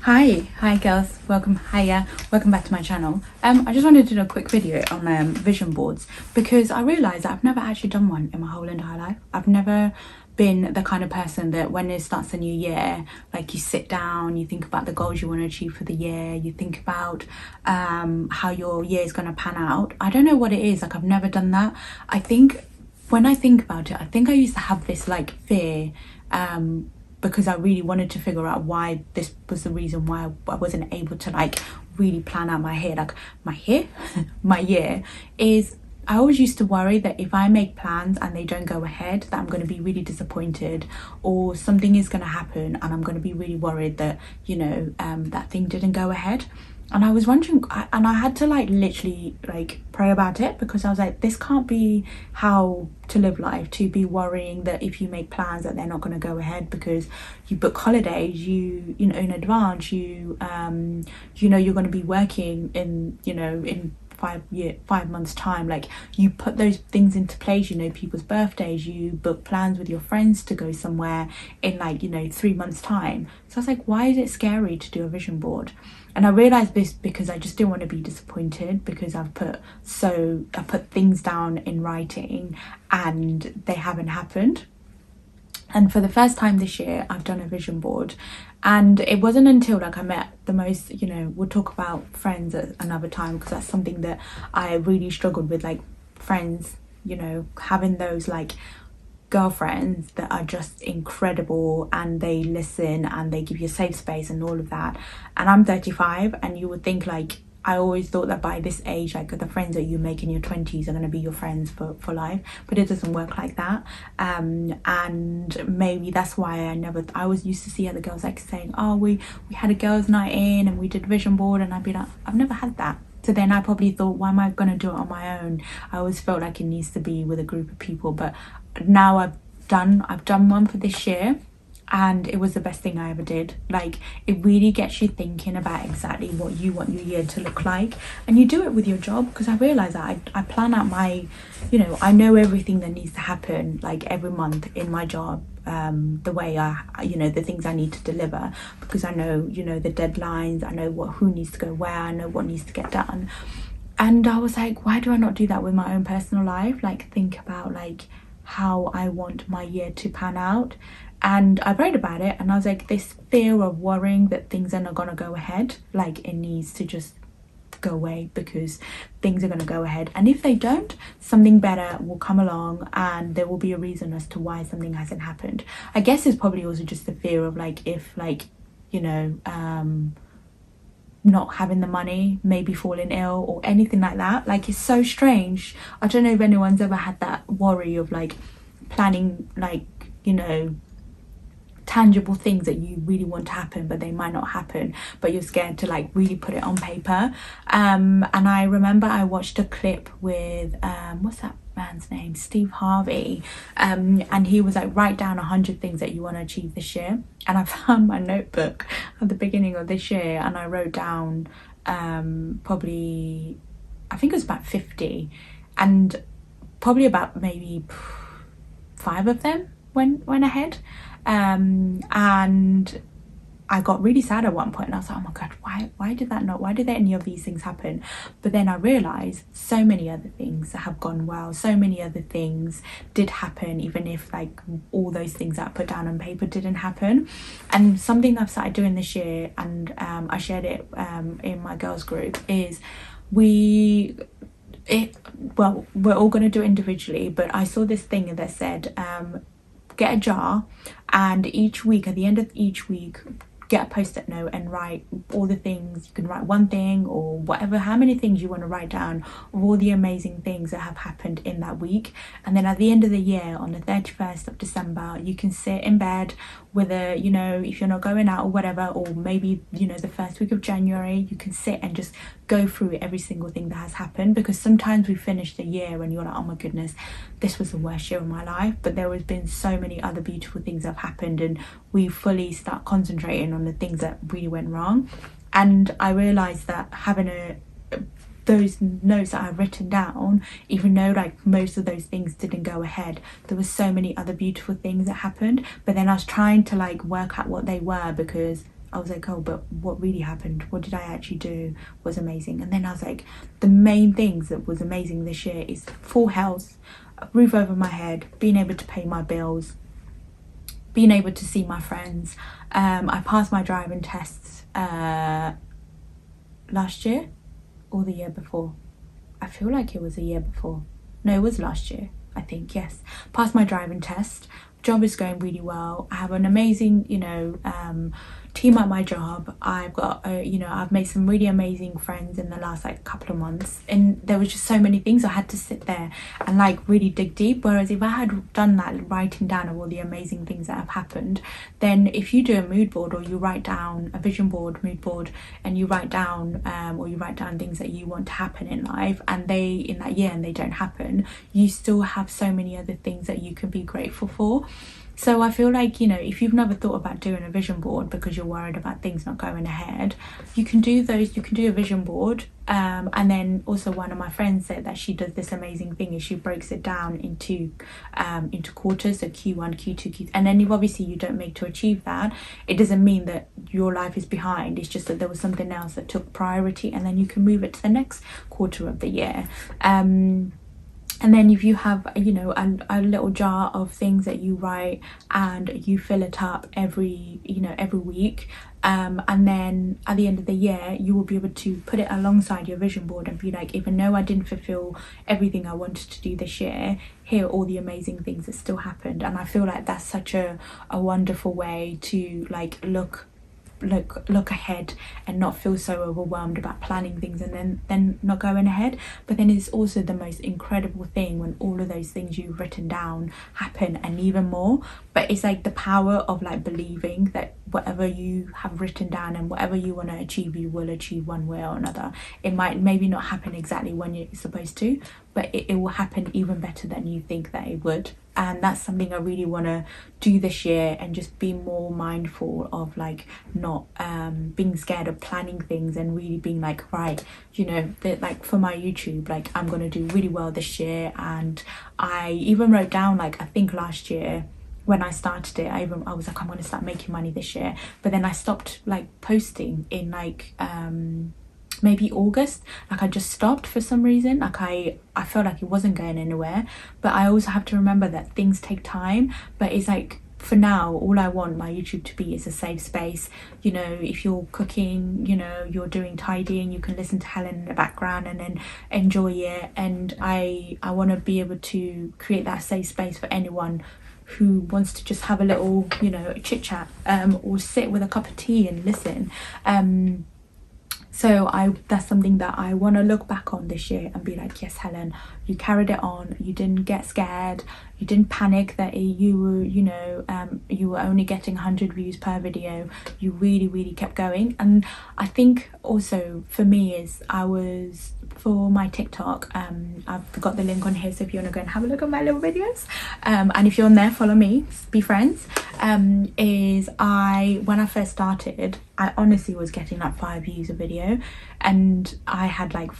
Hi girls, welcome back to my channel. I just wanted to do a quick video on vision boards because I realized that I've never actually done one in my whole entire life. I've never been the kind of person that when it starts a new year, like you sit down, you think about the goals you want to achieve for the year, you think about how your year is going to pan out. I don't know what it is, like I've never done that. I think when I think about it, I think I used to have this like fear because I really wanted to figure out why this was the reason why I wasn't able to like really plan out my my year is I always used to worry that if I make plans and they don't go ahead, that I'm going to be really disappointed, or something is going to happen and I'm going to be really worried that, you know, that thing didn't go ahead. And I was wondering, and I had to like literally like pray about it, because I was like, this can't be how to live life, to be worrying that if you make plans that they're not going to go ahead because you book holidays, you know in advance, you know you're going to be working in, you know, in 5 months time, like you put those things into place, you know, people's birthdays, you book plans with your friends to go somewhere in like, you know, 3 months time. So I was like, why is it scary to do a vision board? And I realized this because I just didn't want to be disappointed, because I put things down in writing and they haven't happened. And for the first time this year, I've done a vision board. And it wasn't until like I met the most, you know, we'll talk about friends at another time, because that's something that I really struggled with, like friends, you know, having those like girlfriends that are just incredible and they listen and they give you a safe space and all of that. And I'm 35, and you would think like, I always thought that by this age, like the friends that you make in your 20s are going to be your friends for life, but it doesn't work like that. And maybe that's why I was used to see other girls like saying, oh, we had a girls' night in and we did vision board, and I'd be like, I've never had that. So then I probably thought, why am I going to do it on my own? I always felt like it needs to be with a group of people. But now I've done one for this year, and it was the best thing I ever did. Like, it really gets you thinking about exactly what you want your year to look like, and you do it with your job, because I realize that I plan out my, you know, I know everything that needs to happen like every month in my job, the way you know, the things I need to deliver, because I know, you know, the deadlines, I know who needs to go where, I know what needs to get done. And I was like, why do I not do that with my own personal life? Like, think about like how I want my year to pan out. And I read about it and I was like, this fear of worrying that things are not going to go ahead, like it needs to just go away, because things are going to go ahead, and if they don't, something better will come along and there will be a reason as to why something hasn't happened. I guess it's probably also just the fear of like, if like, you know, not having the money, maybe falling ill or anything like that. Like, it's so strange. I don't know if anyone's ever had that worry of like planning, like, you know, tangible things that you really want to happen but they might not happen, but you're scared to like really put it on paper. And I remember I watched a clip with what's that man's name, Steve Harvey, and he was like, write down 100 things that you want to achieve this year. And I found my notebook at the beginning of this year and I wrote down probably, I think it was about 50, and probably about maybe 5 of them went ahead. And I got really sad at one point, and I was like, oh my god, why did any of these things happen? But then I realized so many other things have gone well, so many other things did happen, even if like all those things that I put down on paper didn't happen. And something I've started doing this year, and I shared it in my girls group, is we're all going to do it individually, but I saw this thing that said, get a jar, and each week, at the end of each week, get a post-it note and write all the things. You can write one thing or whatever, how many things you want to write down of all the amazing things that have happened in that week. And then at the end of the year, on the 31st of December, you can sit in bed with a, you know, if you're not going out or whatever, or maybe, you know, the first week of January, you can sit and just go through every single thing that has happened. Because sometimes we finish the year and you're like, oh my goodness, this was the worst year of my life, but there has been so many other beautiful things that have happened, and we fully start concentrating on the things that really went wrong. And I realized that having those notes that I've written down, even though like most of those things didn't go ahead, there were so many other beautiful things that happened. But then I was trying to like work out what they were, because I was like, oh, but what really happened, what did I actually do was amazing. And then I was like, the main things that was amazing this year is full health, a roof over my head, being able to pay my bills, being able to see my friends. I passed my driving tests last year or the year before. I feel like it was a year before. No, it was last year, I think. Yes, passed my driving test. Job is going really well. I have an amazing, you know, team at my job. I've got you know, I've made some really amazing friends in the last like couple of months, and there was just so many things I had to sit there and like really dig deep. Whereas if I had done that writing down of all the amazing things that have happened, then if you do a mood board, or you write down a vision board, mood board, and you write down or you write down things that you want to happen in life, and they in that year and they don't happen, you still have so many other things that you can be grateful for. So I feel like, you know, if you've never thought about doing a vision board because you're worried about things not going ahead, you can do those. You can do a vision board. And then also one of my friends said that she does this amazing thing is she breaks it down into quarters, so Q1, Q2, Q3, and then if obviously you don't make to achieve that, it doesn't mean that your life is behind. It's just that there was something else that took priority, and then you can move it to the next quarter of the year. And then if you have, you know, a little jar of things that you write and you fill it up every week, and then at the end of the year you will be able to put it alongside your vision board and be like, even though I didn't fulfill everything I wanted to do this year, here are all the amazing things that still happened. And I feel like that's such a wonderful way to like look ahead and not feel so overwhelmed about planning things and then not going ahead. But then it's also the most incredible thing when all of those things you've written down happen, and even more. But it's like the power of like believing that whatever you have written down and whatever you want to achieve, you will achieve one way or another. It might maybe not happen exactly when you're supposed to, but it will happen even better than you think that it would. And that's something I really want to do this year, and just be more mindful of like not being scared of planning things, and really being like, right, you know, that like for my YouTube, like I'm gonna do really well this year. And I even wrote down, like I think last year when I started it, I was like, I'm gonna start making money this year. But then I stopped like posting in like maybe August. Like I just stopped for some reason. Like I felt like it wasn't going anywhere. But I also have to remember that things take time. But it's like, for now, all I want my YouTube to be is a safe space. You know, if you're cooking, you know, you're doing tidying, you can listen to Helen in the background and then enjoy it. And I want to be able to create that safe space for anyone who wants to just have a little, you know, chit chat, or sit with a cup of tea and listen. So that's something that I want to look back on this year and be like, yes, Helen, you carried it on. You didn't get scared. You didn't panic that you were, you know, you were only getting 100 views per video. You really kept going. And I think also for me is for my TikTok, I've got the link on here, so if you want to go and have a look at my little videos, and if you're on there, follow me, be friends. When I first started, I honestly was getting like 5 views a video, and I had like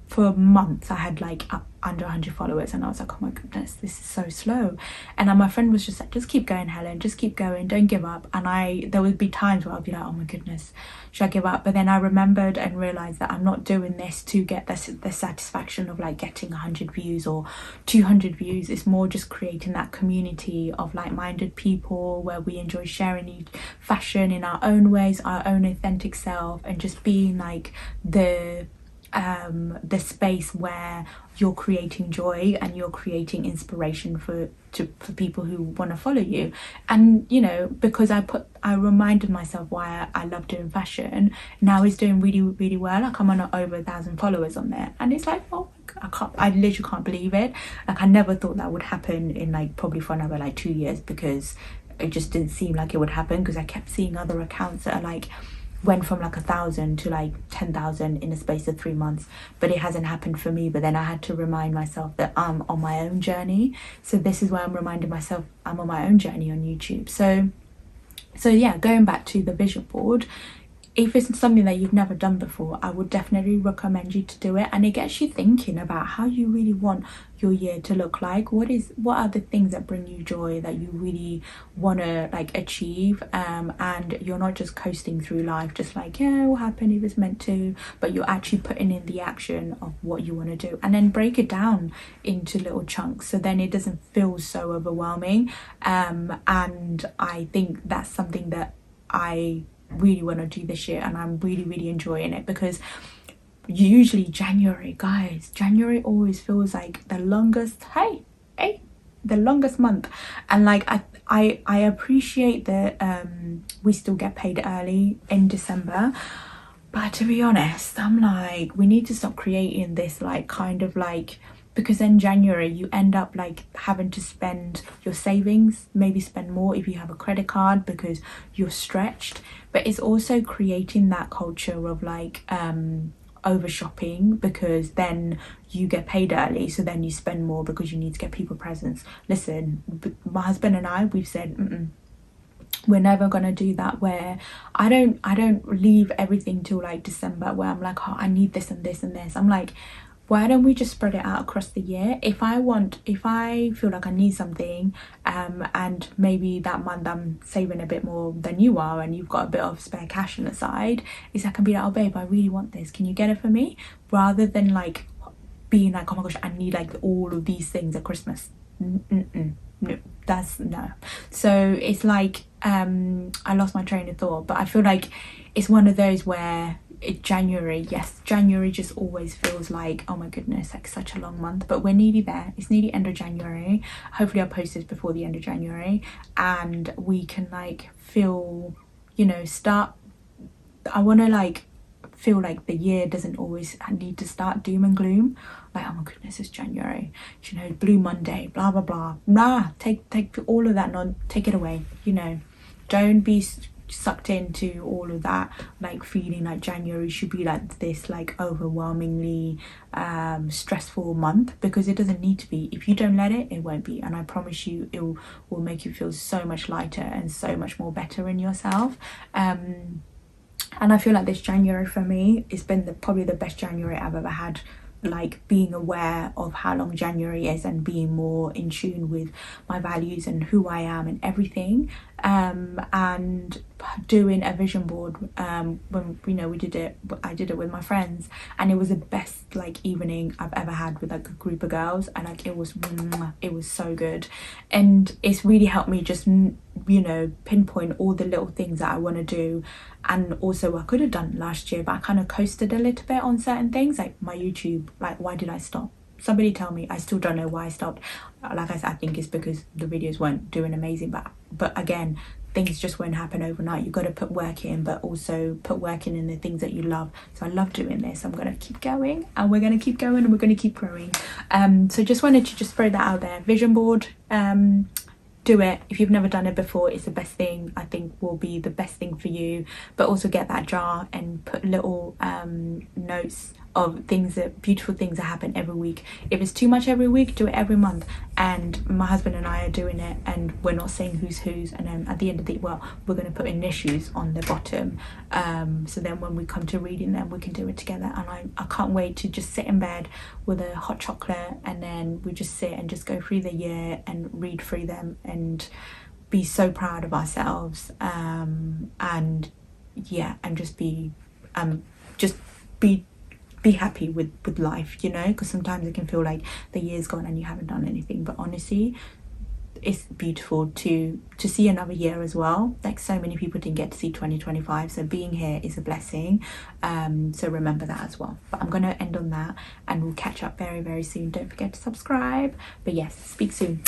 for months I had like under 100 followers, and I was like, oh my goodness, this is so slow. And then my friend was just like, just keep going, Helen, just keep going, don't give up. And there would be times where I'd be like, oh my goodness, should I give up? But then I remembered and realized that I'm not doing this to get the satisfaction of like getting 100 views or 200 views. It's more just creating that community of like-minded people where we enjoy sharing fashion in our own ways, our own authentic self, and just being like the space where you're creating joy and you're creating inspiration for people who want to follow you. And you know, because I reminded myself why I love doing fashion, now it's doing really well. Like I'm on over 1,000 followers on there, and it's like, oh my God, I literally can't believe it. Like I never thought that would happen in like probably for another like 2 years, because it just didn't seem like it would happen, because I kept seeing other accounts that are like went from like 1,000 to like 10,000 in a space of 3 months, but it hasn't happened for me. But then I had to remind myself that I'm on my own journey. So this is why I'm reminding myself I'm on my own journey on YouTube. So yeah, going back to the vision board, if it's something that you've never done before, I would definitely recommend you to do it. And it gets you thinking about how you really want your year to look like. What are the things that bring you joy, that you really want to like achieve, and you're not just coasting through life just like, yeah, it will happen if it's meant to, but you're actually putting in the action of what you want to do, and then break it down into little chunks so then it doesn't feel so overwhelming. And I think that's something that I really want to do this year, and I'm really enjoying it, because usually January, guys, January always feels like the longest, the longest month. And like I appreciate that we still get paid early in December, but to be honest, I'm like, we need to stop creating this like kind of like, because in January you end up like having to spend your savings, maybe spend more if you have a credit card because you're stretched. But it's also creating that culture of like over shopping, because then you get paid early, so then you spend more because you need to get people presents. Listen, my husband and I, we've said we're never gonna do that, where I don't leave everything till like December where I'm like, oh, I need this and this and this. I'm like, why don't we just spread it out across the year? If I feel like I need something, and maybe that month I'm saving a bit more than you are and you've got a bit of spare cash on the side, is I can be like, oh babe, I really want this, can you get it for me? Rather than like being like, oh my gosh, I need like all of these things at Christmas. No, that's no. So it's like I lost my train of thought, but I feel like it's one of those where January, yes, January just always feels like, oh my goodness, like such a long month, but we're nearly there. It's nearly end of January. Hopefully I'll post this before the end of January, and we can like feel, you know, I want to like feel like the year doesn't always need to start doom and gloom, like, oh my goodness, it's January, you know, Blue Monday, blah blah blah. Nah, take all of that, take it away, you know. Don't be sucked into all of that, like feeling like January should be like this like overwhelmingly stressful month, because it doesn't need to be. If you don't let it, it won't be, and I promise you it will make you feel so much lighter and so much more better in yourself. And I feel like this January for me, it's been probably the best January I've ever had, like being aware of how long January is and being more in tune with my values and who I am and everything. And doing a vision board, when, you know, I did it with my friends, and it was the best like evening I've ever had with like a group of girls, and like it was so good. And it's really helped me just, you know, pinpoint all the little things that I want to do. And also I could have done last year, but I kind of coasted a little bit on certain things, like my YouTube. Like, why did I stop? Somebody tell me. I still don't know why I stopped. Like I said, I think it's because the videos weren't doing amazing, but again, things just won't happen overnight. You've got to put work in, but also put work in the things that you love. So I love doing this. I'm gonna keep going, and we're gonna keep going, and we're gonna keep growing. So just wanted to just throw that out there. Vision board, do it. If you've never done it before, it's the best thing. I think will be the best thing for you. But also get that jar and put little notes of things, that beautiful things that happen every week. If it's too much every week, do it every month. And my husband and I are doing it, and we're not saying who's and then at the end of the, well, we're going to put initials on the bottom, so then when we come to reading them, we can do it together. And I can't wait to just sit in bed with a hot chocolate, and then we just sit and just go through the year and read through them and be so proud of ourselves, and yeah, and just be happy with life, you know, because sometimes it can feel like the year's gone and you haven't done anything. But honestly, it's beautiful to see another year as well. Like, so many people didn't get to see 2025, so being here is a blessing. So remember that as well. But I'm gonna end on that, and we'll catch up very soon. Don't forget to subscribe. But yes, speak soon.